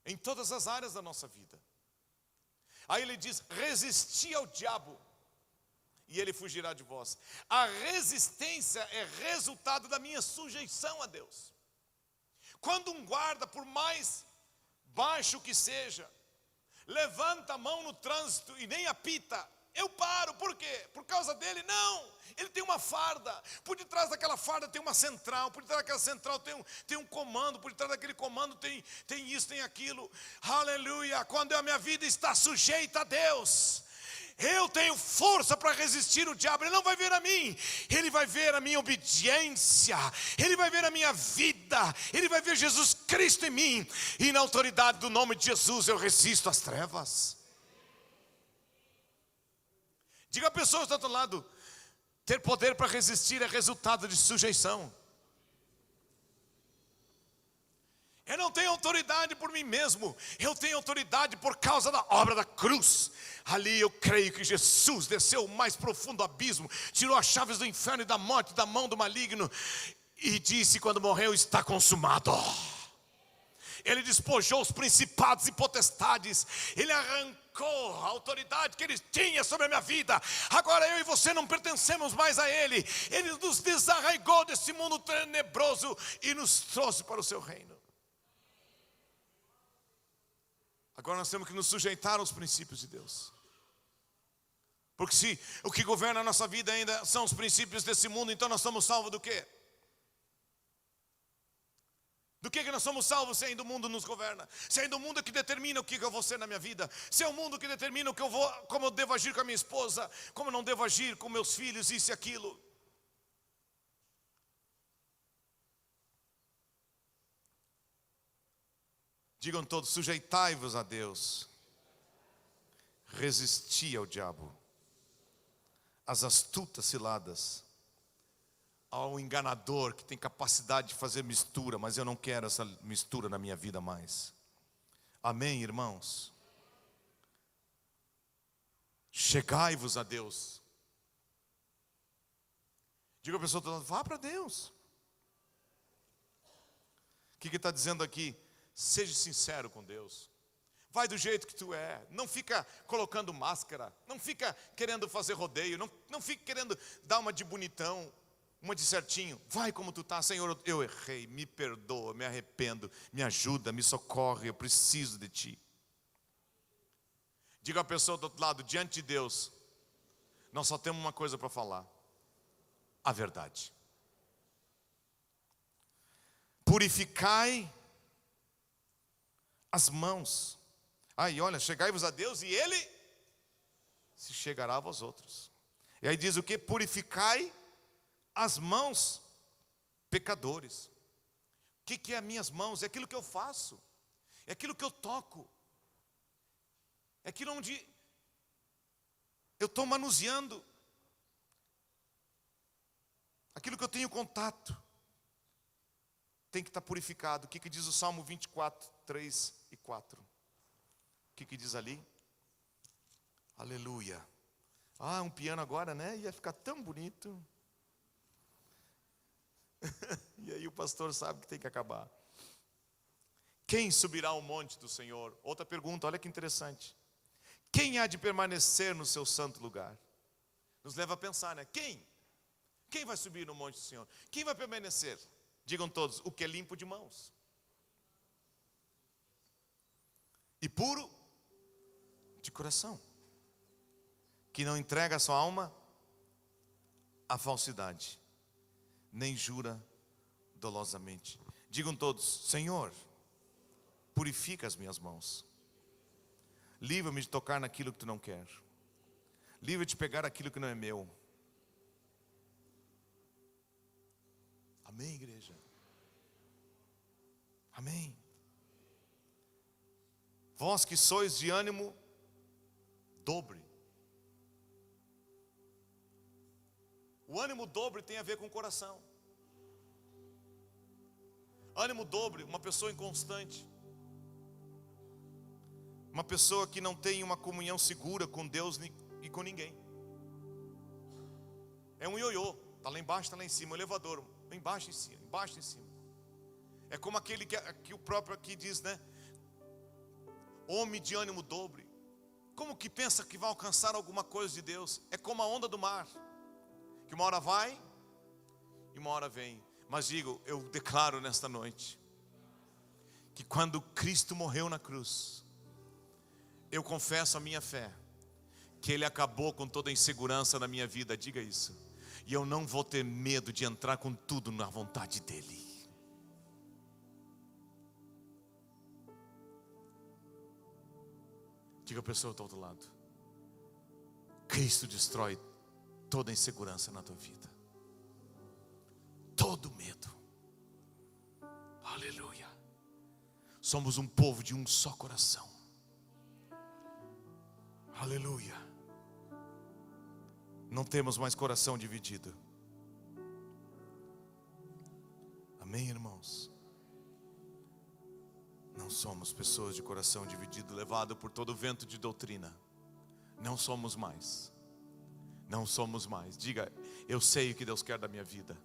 em todas as áreas da nossa vida. Aí ele diz: resisti ao diabo e ele fugirá de vós. A resistência é resultado da minha sujeição a Deus. Quando um guarda, por mais baixo que seja, levanta a mão no trânsito e nem apita, eu paro. Por quê? Por causa dele? Não. Ele tem uma farda. Por detrás daquela farda tem uma central. Por detrás daquela central tem um comando. Por detrás daquele comando tem isso, tem aquilo. Aleluia. Quando a minha vida está sujeita a Deus, eu tenho força para resistir o diabo. Ele não vai ver a mim, ele vai ver a minha obediência, ele vai ver a minha vida, ele vai ver Jesus Cristo em mim. E na autoridade do nome de Jesus eu resisto às trevas. Diga a pessoa do outro lado: ter poder para resistir é resultado de sujeição. Eu não tenho autoridade por mim mesmo, eu tenho autoridade por causa da obra da cruz. Ali eu creio que Jesus desceu o mais profundo abismo, tirou as chaves do inferno e da morte da mão do maligno, e disse quando morreu: está consumado. Ele despojou os principados e potestades, ele arrancou a autoridade que ele tinha sobre a minha vida. Agora eu e você não pertencemos mais a ele. Ele nos desarraigou desse mundo tenebroso e nos trouxe para o seu reino. Agora nós temos que nos sujeitar aos princípios de Deus. Porque se o que governa a nossa vida ainda são os princípios desse mundo, então nós somos salvos do quê? Do que nós somos salvos se ainda o mundo nos governa? Se ainda o mundo é que determina o que eu vou ser na minha vida? Se é o mundo que determina como eu devo agir com a minha esposa, como eu não devo agir com meus filhos, isso e aquilo. Digam todos: sujeitai-vos a Deus, resisti ao diabo, às astutas ciladas, ao enganador que tem capacidade de fazer mistura, mas eu não quero essa mistura na minha vida mais. Amém, irmãos? Chegai-vos a Deus. Diga a pessoa: vá para Deus. O que está dizendo aqui? Seja sincero com Deus. Vai do jeito que tu é. Não fica colocando máscara. Não fica querendo fazer rodeio. Não fica querendo dar uma de bonitão, uma de certinho. Vai como tu está. Senhor, eu errei, me perdoa, me arrependo, me ajuda, me socorre, eu preciso de ti. Diga a pessoa do outro lado: diante de Deus, nós só temos uma coisa para falar: a verdade. Purificai as mãos. Aí olha, chegai-vos a Deus e Ele se chegará a vós outros. E aí diz o que? Purificai as mãos, pecadores. O que é as minhas mãos? É aquilo que eu faço, é aquilo que eu toco, é aquilo onde eu estou manuseando, aquilo que eu tenho contato, tem que estar purificado. O que diz o Salmo 24, 3 e 4? O que diz ali? Aleluia. Ah, um piano agora, né? Ia ficar tão bonito. E aí o pastor sabe que tem que acabar. Quem subirá ao monte do Senhor? Outra pergunta, olha que interessante. Quem há de permanecer no seu santo lugar? Nos leva a pensar, né? Quem? Quem vai subir no monte do Senhor? Quem vai permanecer? Digam todos, o que é limpo de mãos e puro de coração, que não entrega a sua alma à falsidade, nem jura dolosamente. Digam todos, Senhor, purifica as minhas mãos, livra-me de tocar naquilo que tu não quer, livra-me de pegar aquilo que não é meu. Amém, igreja? Amém. Vós que sois de ânimo dobre. O ânimo dobre tem a ver com o coração. Ânimo dobre, uma pessoa inconstante, uma pessoa que não tem uma comunhão segura com Deus e com ninguém. É um ioiô, está lá embaixo, está lá em cima, o elevador, embaixo e em cima, embaixo e em cima. É como aquele que o próprio aqui diz, né? Homem de ânimo dobre. Como que pensa que vai alcançar alguma coisa de Deus? É como a onda do mar, que uma hora vai e uma hora vem. Mas digo, eu declaro nesta noite, que quando Cristo morreu na cruz, eu confesso a minha fé, que Ele acabou com toda a insegurança na minha vida. Diga isso. E eu não vou ter medo de entrar com tudo na vontade dEle. Diga a pessoa do outro lado, Cristo destrói toda a insegurança na tua vida, todo medo. Aleluia. Somos um povo de um só coração. Aleluia. Não temos mais coração dividido. Amém, irmãos? Não somos pessoas de coração dividido, levado por todo o vento de doutrina. Não somos mais. Não somos mais. Diga, eu sei o que Deus quer da minha vida.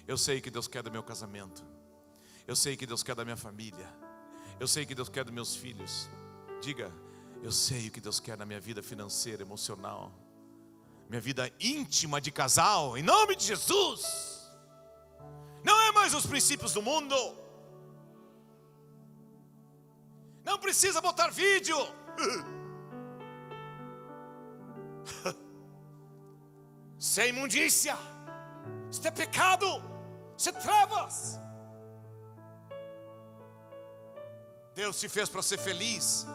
Eu sei o que Deus quer do meu casamento. Eu sei o que Deus quer da minha família. Eu sei o que Deus quer dos meus filhos. Diga, eu sei o que Deus quer na minha vida financeira, emocional, minha vida íntima de casal, em nome de Jesus. Não é mais os princípios do mundo. Não precisa botar vídeo. Isso é imundícia. Isso é pecado. Isso é trevas. Deus te fez para ser feliz,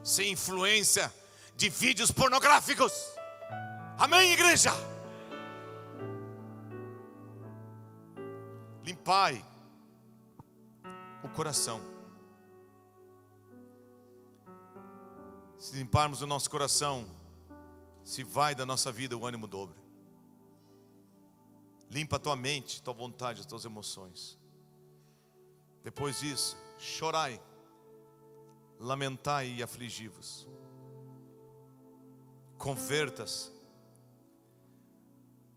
sem influência de vídeos pornográficos. Amém, igreja? Limpai o coração. Se limparmos o nosso coração, se vai da nossa vida o ânimo dobre. Limpa a tua mente, tua vontade, as tuas emoções. Depois disso, chorai, lamentai e afligi-vos. Converta-se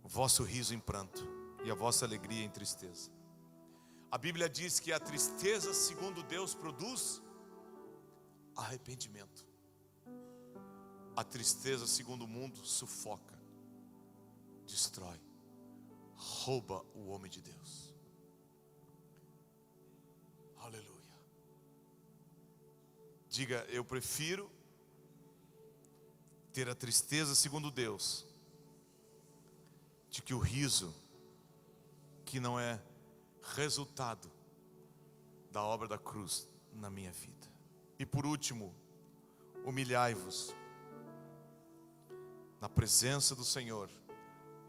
o vosso riso em pranto e a vossa alegria em tristeza. A Bíblia diz que a tristeza, segundo Deus, produz arrependimento. A tristeza, segundo o mundo, sufoca, destrói, rouba o homem de Deus. Aleluia. Diga, eu prefiro ter a tristeza segundo Deus, de que o riso, que não é resultado da obra da cruz na minha vida. E por último, humilhai-vos na presença do Senhor,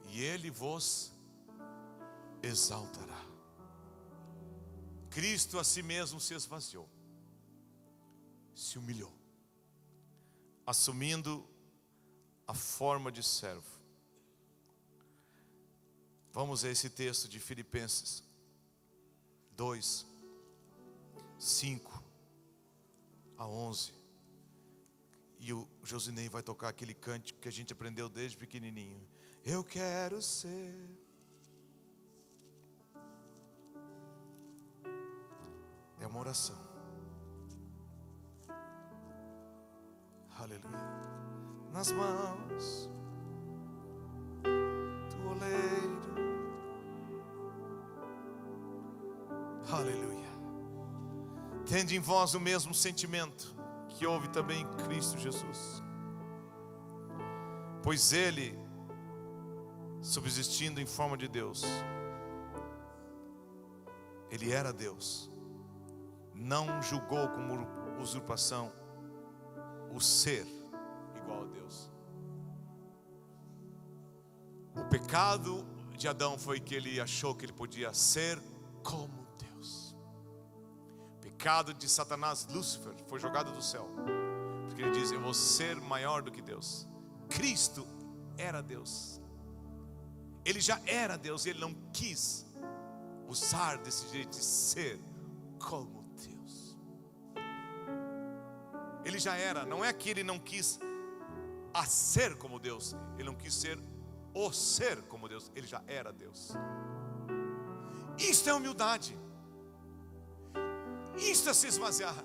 e Ele vos exaltará. Cristo a si mesmo se esvaziou, se humilhou, assumindo a forma de servo. Vamos a esse texto de Filipenses 2, 5 a 11. E o Josinei vai tocar aquele cântico que a gente aprendeu desde pequenininho. Eu quero ser. É uma oração. Aleluia. Nas mãos do oleiro. Aleluia. Tende em vós o mesmo sentimento que houve também em Cristo Jesus. Pois Ele, subsistindo em forma de Deus, Ele era Deus, não julgou como usurpação o ser igual a Deus. O pecado de Adão foi que ele achou que ele podia ser como Deus. O pecado de Satanás, Lúcifer, foi jogado do céu, porque ele diz: eu vou ser maior do que Deus. Cristo era Deus. Ele já era Deus e ele não quis usar desse jeito de ser como Deus. Ele já era, não é que ele não quis a ser como Deus, ele não quis ser o ser como Deus, ele já era Deus. Isto é humildade, isto é se esvaziar,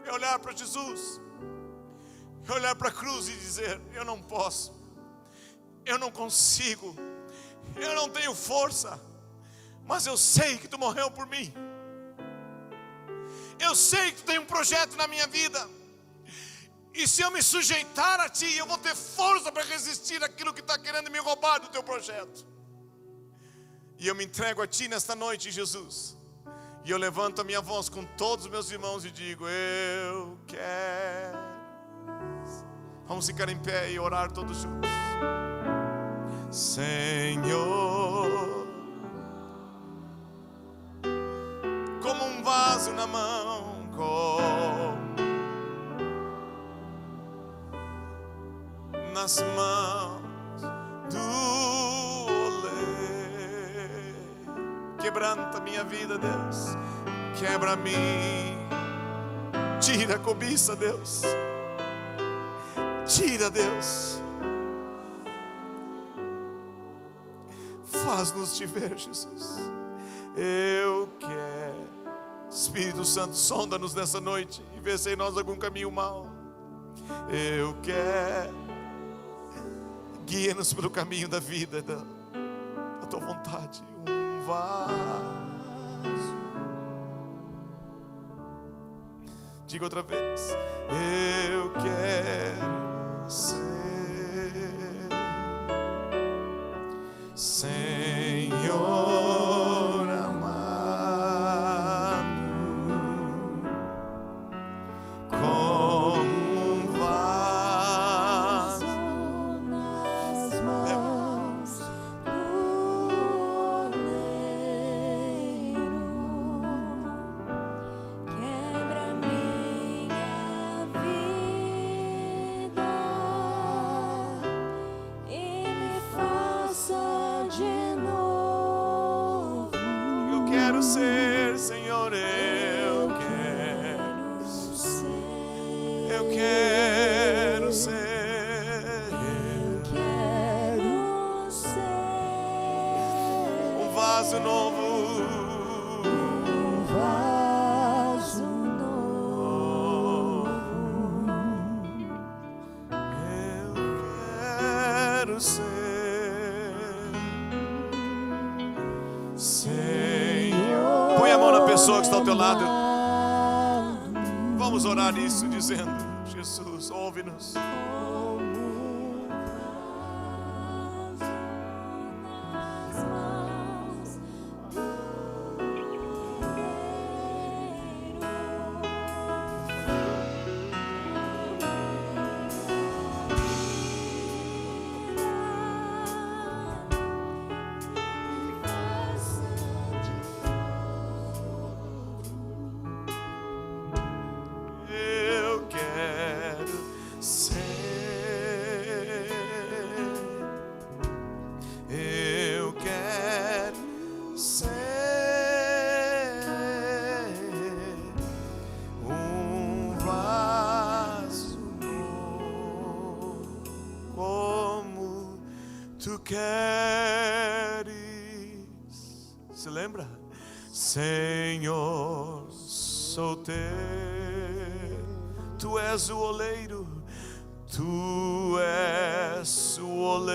é olhar para Jesus, é olhar para a cruz e dizer: eu não posso, eu não consigo, eu não tenho força, mas eu sei que Tu morreu por mim. Eu sei que Tu tem um projeto na minha vida, e se eu me sujeitar a Ti, eu vou ter força para resistir àquilo que está querendo me roubar do Teu projeto. E eu me entrego a Ti nesta noite, Jesus, e eu levanto a minha voz com todos os meus irmãos e digo: eu quero. Vamos ficar em pé e orar todos juntos. Senhor, como um vaso na mão, nas mãos do oleiro. Quebranta minha vida, Deus. Quebra-me. Tira a cobiça, Deus. Tira, Deus. Faz-nos te ver, Jesus. Eu quero. Espírito Santo, sonda-nos nessa noite e vê se em nós algum caminho mau. Eu quero. Guia-nos pelo caminho da vida, da Tua vontade. Um vaso. Diga outra vez. Eu quero ser, Senhor amado, como um vaso nas mãos do oleiro. Quebra minha vida e me faça de novo. Eu quero ser, Senhor, eu quero ser, Quero ser um vaso novo. um vaso novo. Eu quero ser, Senhor. Põe a mão na pessoa que está ao teu lado. Vamos orar isso dizendo: Jesus, ouve-nos. Nas mãos do oleiro. queres. Se lembra? Senhor, sou teu. Tu és o oleiro, tu és o oleiro.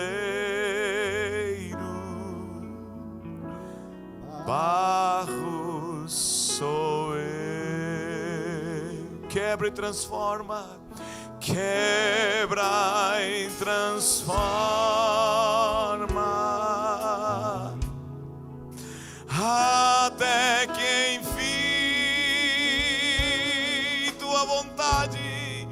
Barro sou eu. Quebra e transforma. Quebra e transforma, até que enfim tua vontade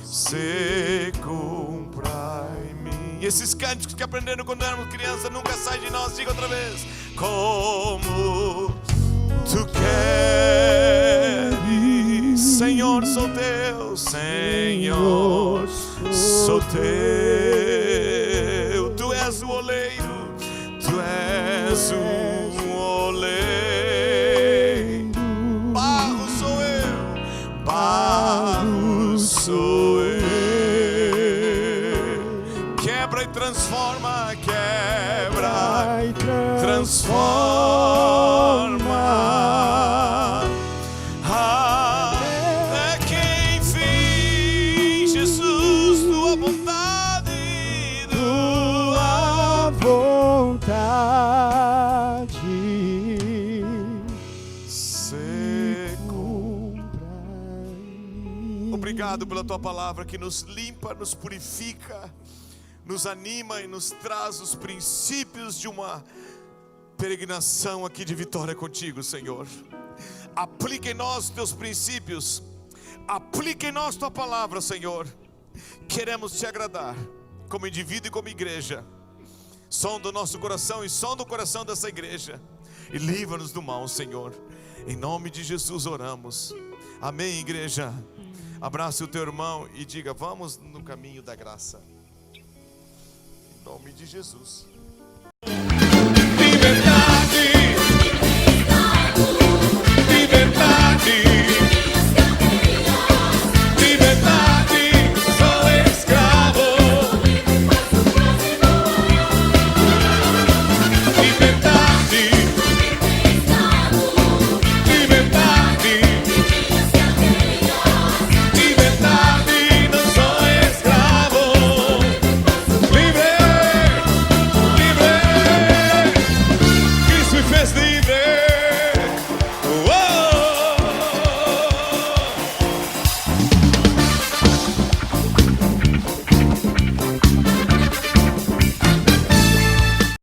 se cumpra em mim. E esses cânticos que aprenderam quando éramos crianças nunca saem de nós. Diga outra vez. Como tu queres, Senhor, sou teu, Senhor, sou teu. Tu és o oleiro, tu és o oleiro. Barro sou eu, barro sou eu. Quebra e transforma, quebra e transforma, até que enfim, Jesus, tua vontade se cumpra. Obrigado pela tua palavra que nos limpa, nos purifica, nos anima e nos traz os princípios de uma peregrinação aqui de vitória contigo, Senhor. Aplica em nós os teus princípios, aplica em nós tua palavra, Senhor. Queremos te agradar como indivíduo e como igreja. Som do nosso coração e som do coração dessa igreja, e livra-nos do mal, Senhor. Em nome de Jesus oramos. Amém, igreja. Abrace o teu irmão e diga: vamos no caminho da graça. Em nome de Jesus.